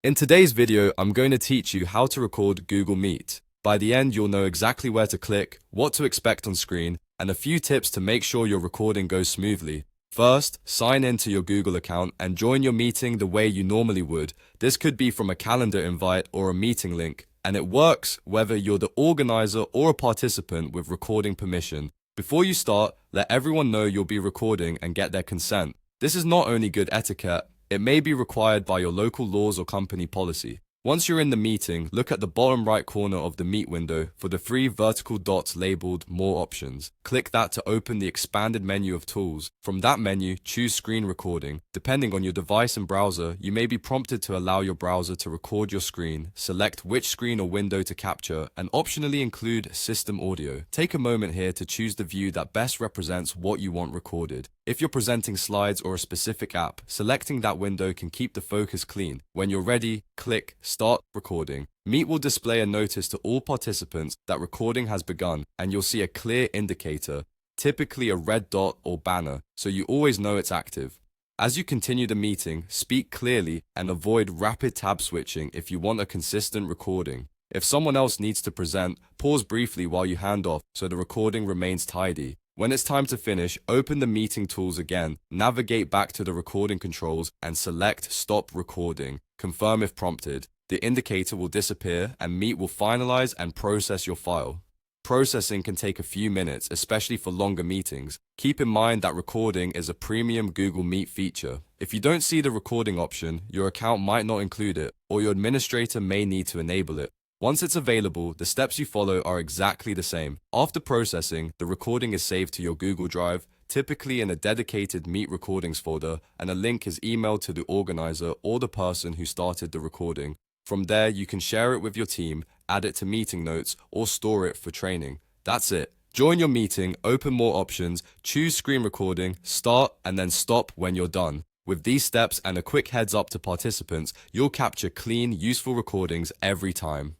In today's video, I'm going to teach you how to record Google Meet. By the end, you'll know exactly where to click, what to expect on screen, and a few tips to make sure your recording goes smoothly. First, sign in to your Google account and join your meeting the way you normally would. This could be from a calendar invite or a meeting link, and it works whether you're the organizer or a participant with recording permission. Before you start, let everyone know you'll be recording and get their consent. This is not only good etiquette, it may be required by your local laws or company policy. Once you're in the meeting, look at the bottom right corner of the Meet window for the three vertical dots labeled More Options. Click that to open the expanded menu of tools. From that menu, choose Screen Recording. Depending on your device and browser, you may be prompted to allow your browser to record your screen, select which screen or window to capture, and optionally include System Audio. Take a moment here to choose the view that best represents what you want recorded. If you're presenting slides or a specific app, selecting that window can keep the focus clean. When you're ready, click Start Recording. Meet will display a notice to all participants that recording has begun, and you'll see a clear indicator, typically a red dot or banner, so you always know it's active. As you continue the meeting, speak clearly and avoid rapid tab switching if you want a consistent recording. If someone else needs to present, pause briefly while you hand off so the recording remains tidy. When it's time to finish, open the meeting tools again, navigate back to the recording controls and select Stop Recording. Confirm if prompted. The indicator will disappear and Meet will finalize and process your file. Processing can take a few minutes, especially for longer meetings. Keep in mind that recording is a premium Google Meet feature. If you don't see the recording option, your account might not include it, or your administrator may need to enable it. Once it's available, the steps you follow are exactly the same. After processing, the recording is saved to your Google Drive, typically in a dedicated Meet Recordings folder, and a link is emailed to the organizer or the person who started the recording. From there, you can share it with your team, add it to meeting notes, or store it for training. That's it. Join your meeting, open more options, choose screen recording, start, and then stop when you're done. With these steps and a quick heads up to participants, you'll capture clean, useful recordings every time.